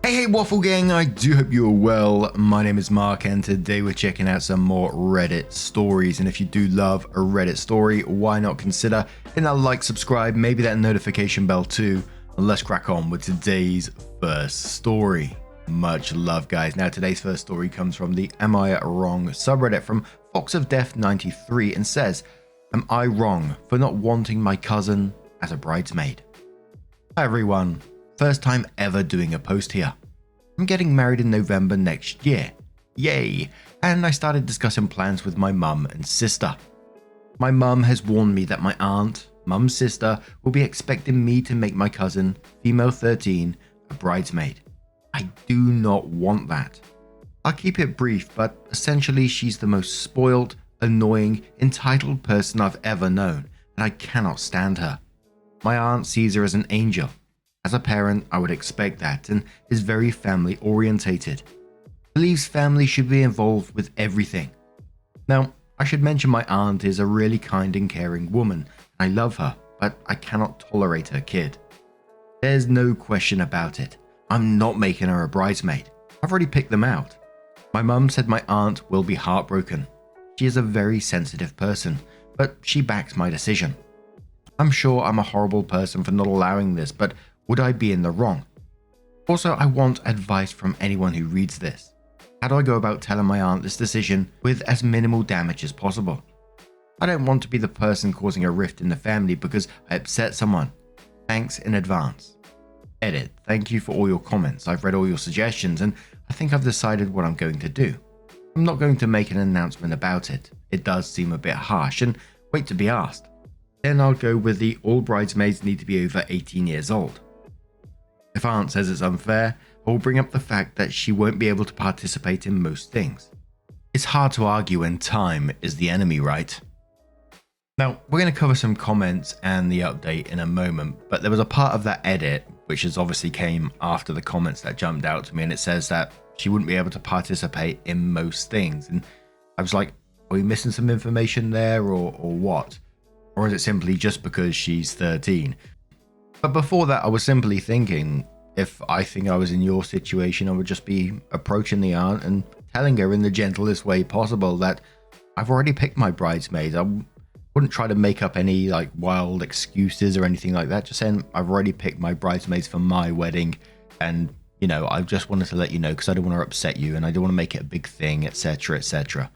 Hey Waffle Gang, I do hope you're well. My name is Mark and today we're checking out some more Reddit stories, and if you do love a Reddit story, why not consider hitting that like, subscribe, maybe that notification bell too, and let's crack on with today's first story. Much love guys. Now today's first story comes from the Am I Wrong subreddit from Fox of Death 93 and says, am I wrong for not wanting my cousin as a bridesmaid? Hi everyone. First time ever doing a post here. I'm getting married in November next year. Yay! And I started discussing plans with my mum and sister. My mum has warned me that my aunt, mum's sister, will be expecting me to make my cousin, female 13, a bridesmaid. I do not want that. I'll keep it brief, but essentially she's the most spoiled, annoying, entitled person I've ever known, and I cannot stand her. My aunt sees her as an angel. As a parent, I would expect that, and is very family orientated. Believes family should be involved with everything. Now, I should mention my aunt is a really kind and caring woman, and I love her, but I cannot tolerate her kid. There's no question about it. I'm not making her a bridesmaid. I've already picked them out. My mum said my aunt will be heartbroken. She is a very sensitive person, but she backs my decision. I'm sure I'm a horrible person for not allowing this, but would I be in the wrong? Also, I want advice from anyone who reads this. How do I go about telling my aunt this decision with as minimal damage as possible? I don't want to be the person causing a rift in the family because I upset someone. Thanks in advance. Edit. Thank you for all your comments. I've read all your suggestions and I think I've decided what I'm going to do. I'm not going to make an announcement about it. It does seem a bit harsh and wait to be asked. Then I'll go with the all bridesmaids need to be over 18 years old. If aunt says it's unfair, I will bring up the fact that she won't be able to participate in most things. It's hard to argue when time is the enemy, right? Now, we're going to cover some comments and the update in a moment, but there was a part of that edit, which has obviously came after the comments that jumped out to me, and it says that she wouldn't be able to participate in most things. And I was like, are we missing some information there or what? Or is it simply just because she's 13? But before that, I was simply thinking, if I think I was in your situation, I would just be approaching the aunt and telling her in the gentlest way possible that I've already picked my bridesmaids. I wouldn't try to make up any like wild excuses or anything like that. Just saying I've already picked my bridesmaids for my wedding, and you know, I just wanted to let you know because I don't want to upset you and I don't want to make it a big thing, etc., etc.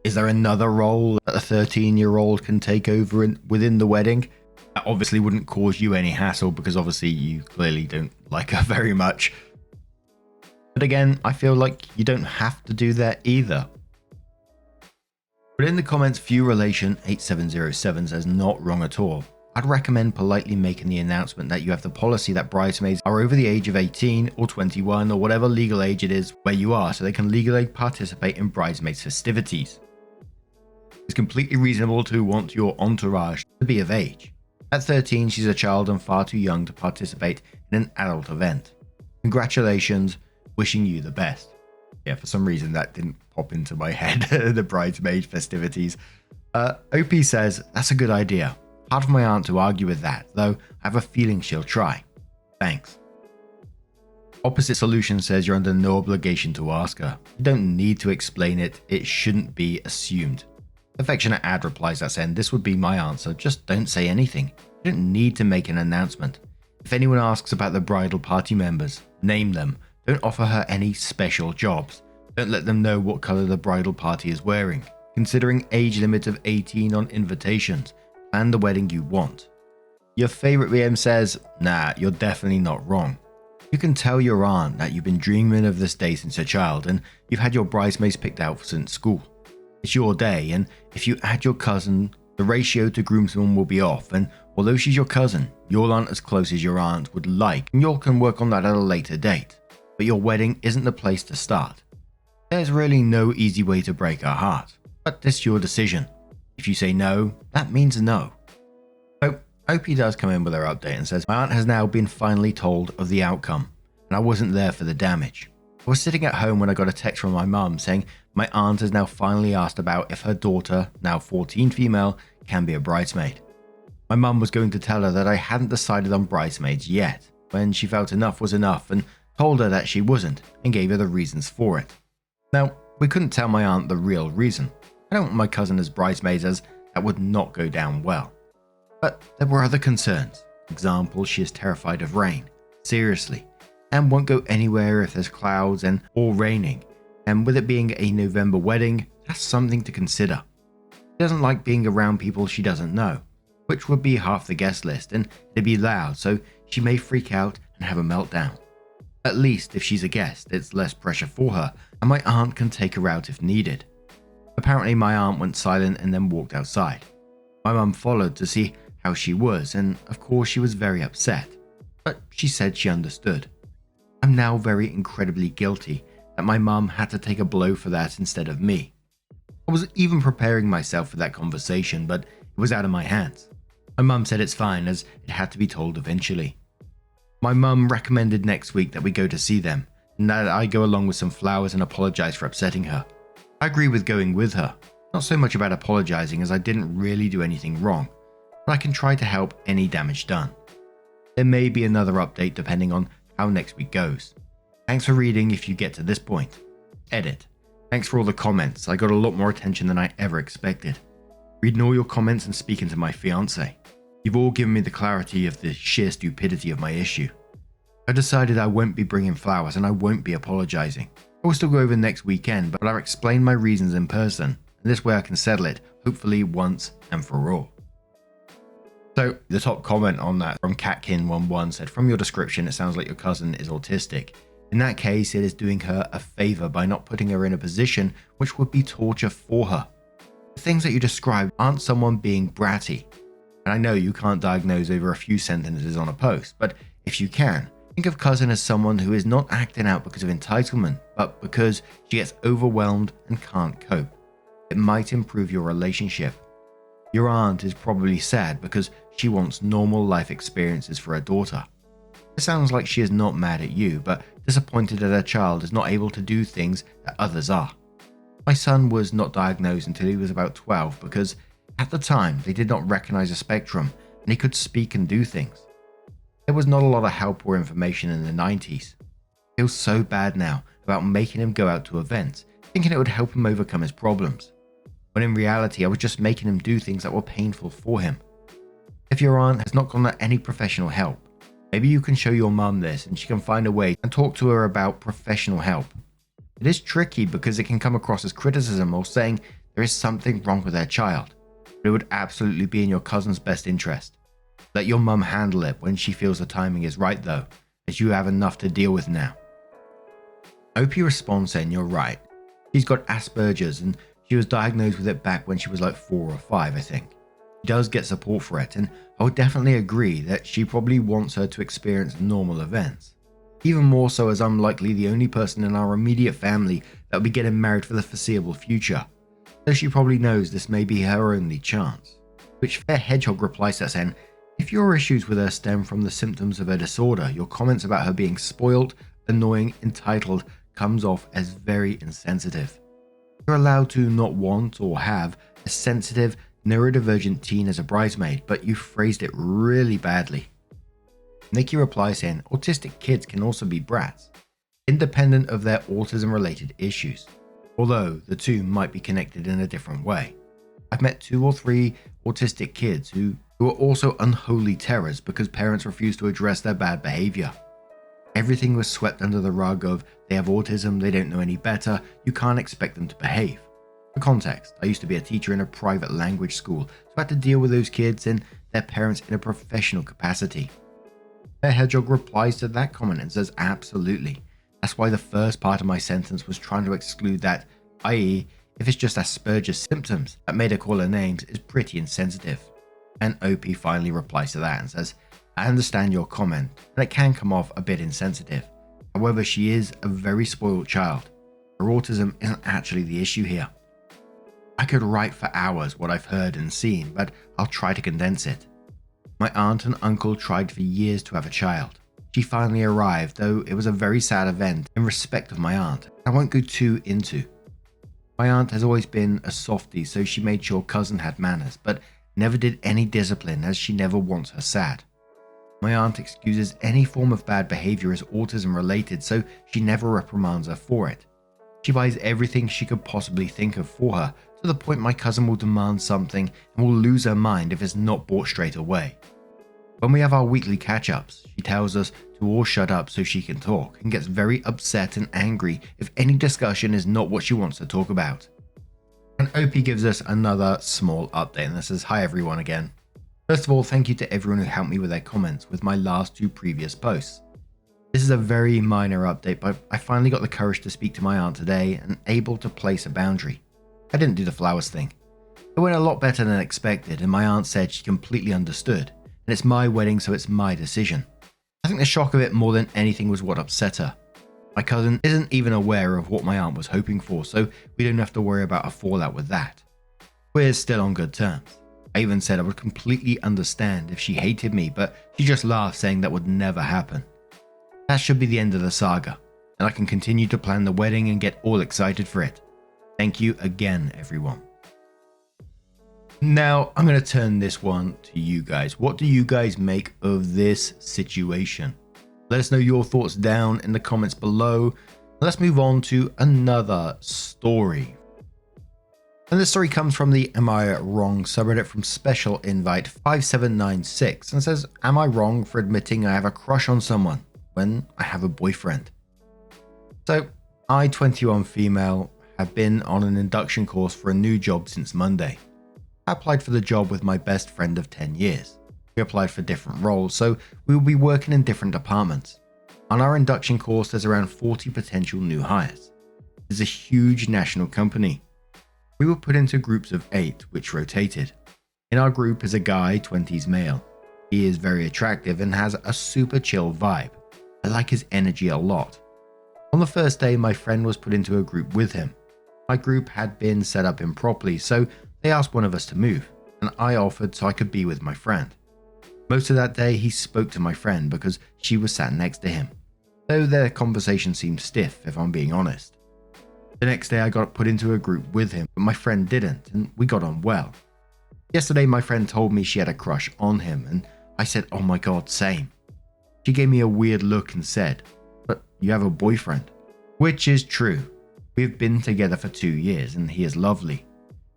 Is there another role that a 13-year-old can take over within the wedding? That obviously wouldn't cause you any hassle because obviously you clearly don't like her very much. But again, I feel like you don't have to do that either. But in the comments, View Relation 8707 says not wrong at all. I'd recommend politely making the announcement that you have the policy that bridesmaids are over the age of 18 or 21 or whatever legal age it is where you are, so they can legally participate in bridesmaids festivities. It's completely reasonable to want your entourage to be of age. At 13, she's a child and far too young to participate in an adult event. Congratulations, wishing you the best. Yeah, for some reason that didn't pop into my head, the bridesmaid festivities. OP says, that's a good idea. Hard for my aunt to argue with that, though I have a feeling she'll try. Thanks. Opposite Solution says you're under no obligation to ask her. You don't need to explain it, it shouldn't be assumed. Affectionate Ad replies that saying, this would be my answer, just don't say anything. You don't need to make an announcement. If anyone asks about the bridal party members, name them. Don't offer her any special jobs. Don't let them know what color the bridal party is wearing. Considering age limit of 18 on invitations, plan the wedding you want. Your favorite VM says, nah, you're definitely not wrong. You can tell your aunt that you've been dreaming of this day since a child and you've had your bridesmaids picked out since school. It's your day, and if you add your cousin, the ratio to groomsmen will be off, and although she's your cousin, you aren't as close as your aunt would like, and you all can work on that at a later date. But your wedding isn't the place to start. There's really no easy way to break her heart, but it's your decision. If you say no, that means no. So, OP does come in with her update and says, my aunt has now been finally told of the outcome, and I wasn't there for the damage. I was sitting at home when I got a text from my mum saying my aunt has now finally asked about if her daughter, now 14 female, can be a bridesmaid. My mum was going to tell her that I hadn't decided on bridesmaids yet, when she felt enough was enough and told her that she wasn't and gave her the reasons for it. Now, we couldn't tell my aunt the real reason. I don't want my cousin as bridesmaids, as that would not go down well. But there were other concerns. For example, she is terrified of rain, seriously, and won't go anywhere if there's clouds and or raining. And with it being a November wedding, that's something to consider. She doesn't like being around people she doesn't know, which would be half the guest list, and it'd be loud, so she may freak out and have a meltdown. At least if she's a guest, it's less pressure for her, and my aunt can take her out if needed. Apparently my aunt went silent and then walked outside. My mum followed to see how she was, and of course she was very upset, but she said she understood. I'm now very incredibly guilty that my mum had to take a blow for that instead of me. I was even preparing myself for that conversation, but it was out of my hands. My mum said it's fine, as it had to be told eventually. My mum recommended next week that we go to see them, and that I go along with some flowers and apologize for upsetting her. I agree with going with her, not so much about apologizing as I didn't really do anything wrong, but I can try to help any damage done. There may be another update depending on how next week goes. Thanks for reading if you get to this point. Edit. Thanks for all the comments, I got a lot more attention than I ever expected. Reading all your comments and speaking to my fiance. You've all given me the clarity of the sheer stupidity of my issue. I decided I won't be bringing flowers and I won't be apologizing. I will still go over next weekend, but I'll explain my reasons in person, and this way I can settle it, hopefully once and for all. So, the top comment on that from Catkin11 said, from your description, it sounds like your cousin is autistic. In that case, it is doing her a favor by not putting her in a position which would be torture for her. The things that you described aren't someone being bratty. And I know you can't diagnose over a few sentences on a post, but if you can, think of cousin as someone who is not acting out because of entitlement, but because she gets overwhelmed and can't cope. It might improve your relationship. Your aunt is probably sad because she wants normal life experiences for her daughter. It sounds like she is not mad at you, but disappointed that her child is not able to do things that others are. My son was not diagnosed until he was about 12 because at the time they did not recognize a spectrum and he could speak and do things. There was not a lot of help or information in the 90s. I feel so bad now about making him go out to events, thinking it would help him overcome his problems, when in reality I was just making him do things that were painful for him. If your aunt has not gotten any professional help, maybe you can show your mum this and she can find a way and talk to her about professional help. It is tricky because it can come across as criticism or saying there is something wrong with their child, but it would absolutely be in your cousin's best interest. Let your mum handle it when she feels the timing is right though, as you have enough to deal with now. Opie responds saying you're right. She's got Asperger's and she was diagnosed with it back when she was like 4 or 5, I think. She does get support for it, and I would definitely agree that she probably wants her to experience normal events. Even more so as I'm likely the only person in our immediate family that will be getting married for the foreseeable future. So she probably knows this may be her only chance. Which Fair Hedgehog replies to saying, if your issues with her stem from the symptoms of her disorder, your comments about her being spoiled, annoying, entitled comes off as very insensitive. You're allowed to not want or have a sensitive, neurodivergent teen as a bridesmaid, but you phrased it really badly. Nikki replies saying, autistic kids can also be brats, independent of their autism-related issues, although the two might be connected in a different way. I've met 2 or 3 autistic kids who are also unholy terrors because parents refuse to address their bad behavior. Everything was swept under the rug of they have autism, they don't know any better, you can't expect them to behave. For context, I used to be a teacher in a private language school, so I had to deal with those kids and their parents in a professional capacity. Fair Hedgehog replies to that comment and says absolutely. That's why the first part of my sentence was trying to exclude that, i.e. if it's just Asperger's symptoms that made her call her names is pretty insensitive. And OP finally replies to that and says, I understand your comment and it can come off a bit insensitive. However, she is a very spoiled child. Her autism isn't actually the issue here. I could write for hours what I've heard and seen, but I'll try to condense it. My aunt and uncle tried for years to have a child. She finally arrived, though it was a very sad event in respect of my aunt. I won't go too into. My aunt has always been a softie, so she made sure cousin had manners, but never did any discipline as she never wants her sad. My aunt excuses any form of bad behavior as autism related, so she never reprimands her for it. She buys everything she could possibly think of for her, to the point my cousin will demand something and will lose her mind if it's not bought straight away. When we have our weekly catch-ups, she tells us to all shut up so she can talk, and gets very upset and angry if any discussion is not what she wants to talk about. And OP gives us another small update, and this says, "Hi everyone again. First of all, thank you to everyone who helped me with their comments with my last 2 previous posts. This is a very minor update, but I finally got the courage to speak to my aunt today and able to place a boundary. I didn't do the flowers thing. It went a lot better than expected, and my aunt said she completely understood, and it's my wedding so it's my decision. I think the shock of it more than anything was what upset her. My cousin isn't even aware of what my aunt was hoping for, so we don't have to worry about a fallout with that. We're still on good terms. I even said I would completely understand if she hated me, but she just laughed, saying that would never happen. That should be the end of the saga, and I can continue to plan the wedding and get all excited for it. Thank you again, everyone." Now, I'm going to turn this one to you guys. What do you guys make of this situation? Let us know your thoughts down in the comments below. Let's move on to another story. And this story comes from the Am I Wrong subreddit from Special Invite 5796 and says, "Am I wrong for admitting I have a crush on someone when I have a boyfriend?" So, I, 21 female, have been on an induction course for a new job since Monday. I applied for the job with my best friend of 10 years. We applied for different roles, so we will be working in different departments. On our induction course, there's around 40 potential new hires. It's a huge national company. We were put into groups of 8, which rotated. In our group is a guy, 20s male. He is very attractive and has a super chill vibe. I like his energy a lot. On the first day, my friend was put into a group with him. My group had been set up improperly, so they asked one of us to move, and I offered so I could be with my friend. Most of that day, he spoke to my friend because she was sat next to him, though their conversation seemed stiff, if I'm being honest. The next day, I got put into a group with him, but my friend didn't, and we got on well. Yesterday, my friend told me she had a crush on him, and I said, "Oh my god, same." She gave me a weird look and said, "But you have a boyfriend," which is true. We've been together for 2 years, and he is lovely.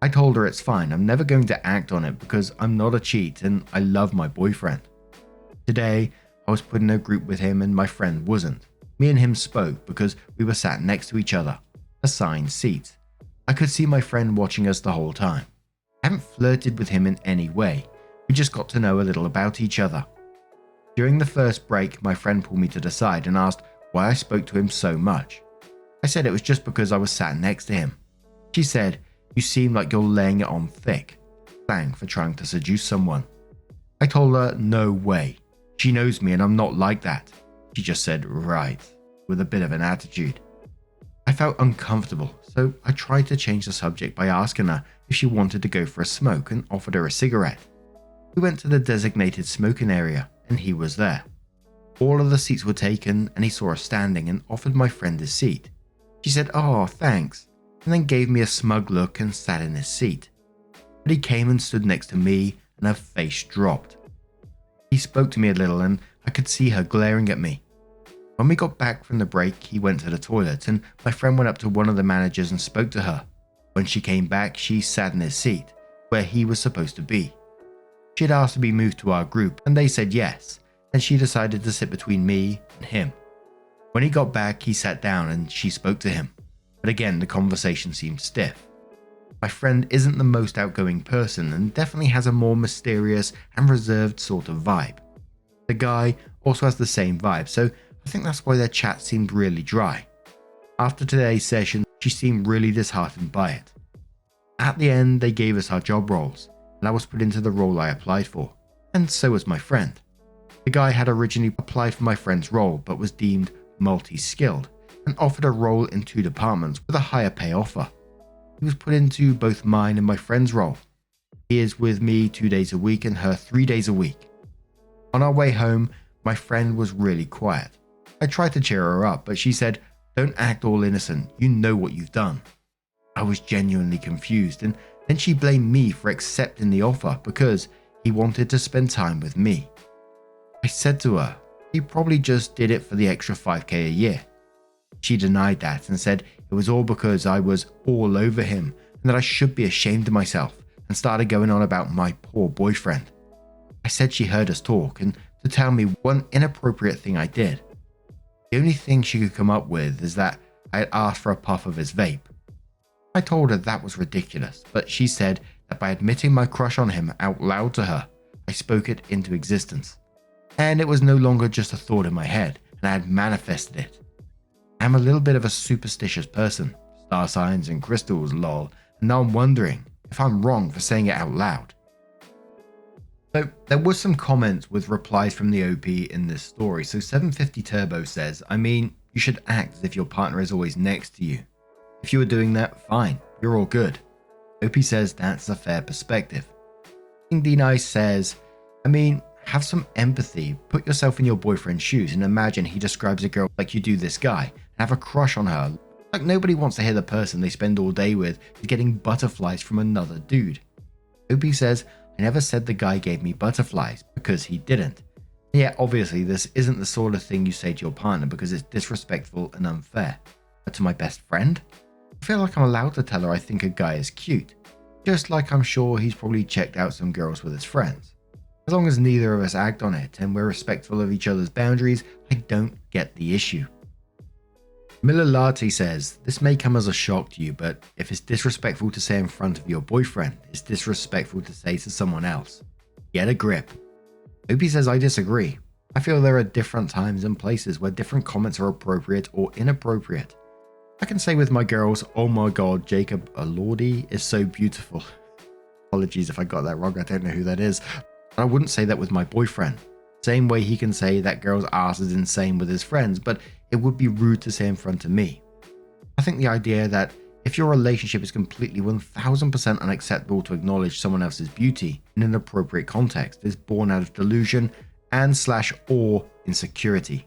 I told her it's fine, I'm never going to act on it because I'm not a cheat and I love my boyfriend. Today, I was put in a group with him and my friend wasn't. Me and him spoke because we were sat next to each other, assigned seats. I could see my friend watching us the whole time. I haven't flirted with him in any way, we just got to know a little about each other. During the first break, my friend pulled me to the side and asked why I spoke to him so much. I said it was just because I was sat next to him. She said, "You seem like you're laying it on thick. Bang for trying to seduce someone." I told her, "No way. She knows me and I'm not like that." She just said, "Right," with a bit of an attitude. I felt uncomfortable, so I tried to change the subject by asking her if she wanted to go for a smoke and offered her a cigarette. We went to the designated smoking area and he was there. All of the seats were taken and he saw us standing and offered my friend his seat. She said, "Oh, thanks," and then gave me a smug look and sat in his seat. But he came and stood next to me and her face dropped. He spoke to me a little and I could see her glaring at me. When we got back from the break, he went to the toilet and my friend went up to one of the managers and spoke to her. When she came back, she sat in his seat, where he was supposed to be. She had asked to be moved to our group and they said yes, and she decided to sit between me and him. When he got back, he sat down and she spoke to him. But again, the conversation seemed stiff. My friend isn't the most outgoing person and definitely has a more mysterious and reserved sort of vibe. The guy also has the same vibe, so I think that's why their chat seemed really dry. After today's session, she seemed really disheartened by it. At the end, they gave us our job roles, and I was put into the role I applied for, and so was my friend. The guy had originally applied for my friend's role but was deemed multi-skilled and offered a role in 2 departments with a higher pay offer. He was put into both mine and my friend's role. He is with me 2 days a week and her 3 days a week. On our way home, my friend was really quiet. I tried to cheer her up, but she said, "Don't act all innocent, you know what you've done." I was genuinely confused, and then she blamed me for accepting the offer because he wanted to spend time with me. I said to her, he probably just did it for the extra 5k a year. She denied that and said it was all because I was all over him and that I should be ashamed of myself, and started going on about my poor boyfriend. I said she heard us talk and to tell me one inappropriate thing I did. The only thing she could come up with is that I had asked for a puff of his vape. I told her that was ridiculous, but she said that by admitting my crush on him out loud to her, I spoke it into existence. And it was no longer just a thought in my head, and I had manifested it. I'm a little bit of a superstitious person, star signs and crystals, lol, and now I'm wondering if I'm wrong for saying it out loud. So there was some comments with replies from the OP in this story. So 750 Turbo says, I mean, you should act as if your partner is always next to you. If you were doing that, fine, you're all good. OP says that's a fair perspective. King D Nice says, I mean, have some empathy, put yourself in your boyfriend's shoes and imagine he describes a girl like you do this guy and have a crush on her. Like nobody wants to hear the person they spend all day with is getting butterflies from another dude. OP says, I never said the guy gave me butterflies because he didn't. Yeah, obviously this isn't the sort of thing you say to your partner because it's disrespectful and unfair. But to my best friend? I feel like I'm allowed to tell her I think a guy is cute. Just like I'm sure he's probably checked out some girls with his friends. As long as neither of us act on it and we're respectful of each other's boundaries, I don't get the issue. Miller Latte says, this may come as a shock to you, but if it's disrespectful to say in front of your boyfriend, it's disrespectful to say to someone else. Get a grip. Opie says, I disagree. I feel there are different times and places where different comments are appropriate or inappropriate. I can say with my girls, oh my god, Jacob Elordi is so beautiful. Apologies if I got that wrong, I don't know who that is. But I wouldn't say that with my boyfriend. Same way he can say that girl's ass is insane with his friends, but it would be rude to say in front of me. I think the idea that if your relationship is completely 1000% unacceptable to acknowledge someone else's beauty in an appropriate context is born out of delusion and / or insecurity.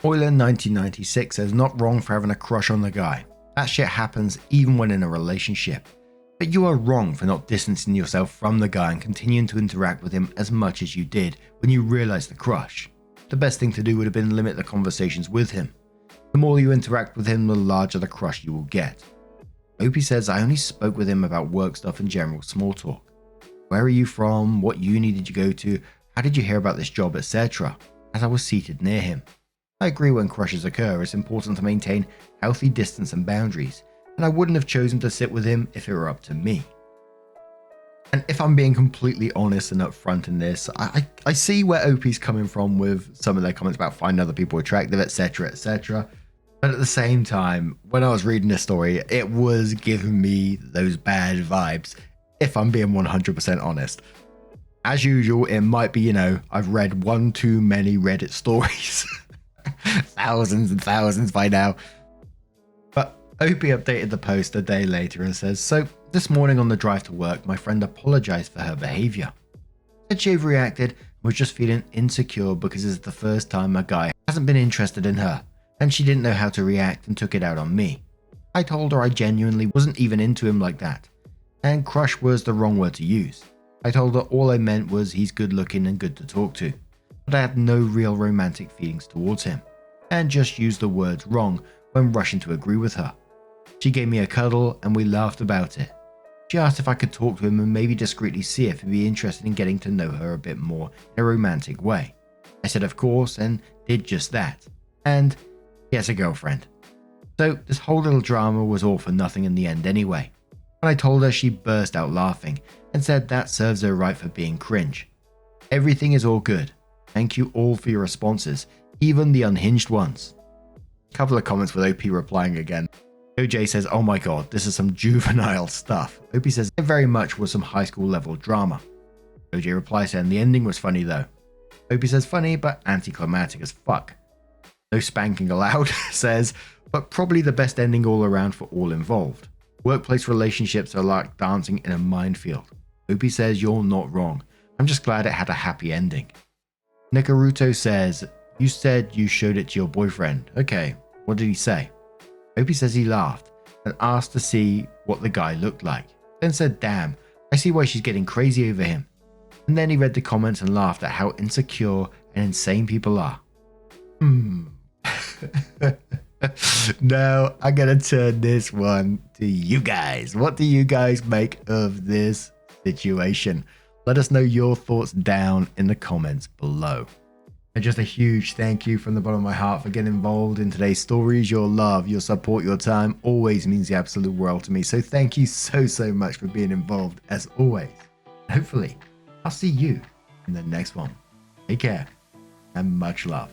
Euler 1996 says, not wrong for having a crush on the guy. That shit happens even when in a relationship. But you are wrong for not distancing yourself from the guy and continuing to interact with him as much as you did when you realized the crush. The best thing to do would have been limit the conversations with him. The more you interact with him, the larger the crush you will get. Opie says, I only spoke with him about work stuff and general small talk. Where are you from? What uni did you go to? How did you hear about this job, etc. as I was seated near him. I agree when crushes occur, it's important to maintain healthy distance and boundaries, and I wouldn't have chosen to sit with him if it were up to me. And if I'm being completely honest and upfront in this, I see where OP's coming from with some of their comments about finding other people attractive, etc, etc. But at the same time, when I was reading this story, it was giving me those bad vibes, if I'm being 100% honest. As usual, it might be, I've read one too many Reddit stories. Thousands and thousands by now. But OP updated the post a day later and says, so this morning on the drive to work, my friend apologized for her behavior. Said she overreacted and was just feeling insecure because it's the first time a guy hasn't been interested in her, and she didn't know how to react and took it out on me. I told her I genuinely wasn't even into him like that, and crush was the wrong word to use. I told her all I meant was he's good looking and good to talk to, but I had no real romantic feelings towards him, and just used the words wrong when rushing to agree with her. She gave me a cuddle and we laughed about it. She asked if I could talk to him and maybe discreetly see if he'd be interested in getting to know her a bit more in a romantic way. I said of course and did just that. And he has a girlfriend. So this whole little drama was all for nothing in the end anyway. When I told her, she burst out laughing and said that serves her right for being cringe. Everything is all good. Thank you all for your responses, even the unhinged ones. Couple of comments with OP replying again. OJ says, oh my god, this is some juvenile stuff. OP says, it very much was some high school level drama. OJ replies saying, the ending was funny though. OP says, funny but anticlimactic as fuck. No spanking allowed, says, but probably the best ending all around for all involved. Workplace relationships are like dancing in a minefield. OP says, you're not wrong. I'm just glad it had a happy ending. Nikaruto says, you said you showed it to your boyfriend. Okay, what did he say? OP says he laughed and asked to see what the guy looked like. Then said, damn, I see why she's getting crazy over him. And then he read the comments and laughed at how insecure and insane people are. Now I'm gonna turn this one to you guys. What do you guys make of this situation? Let us know your thoughts down in the comments below. And just a huge thank you from the bottom of my heart for getting involved in today's stories. Your love, your support, your time always means the absolute world to me. So thank you so much for being involved as always. Hopefully, I'll see you in the next one. Take care and much love.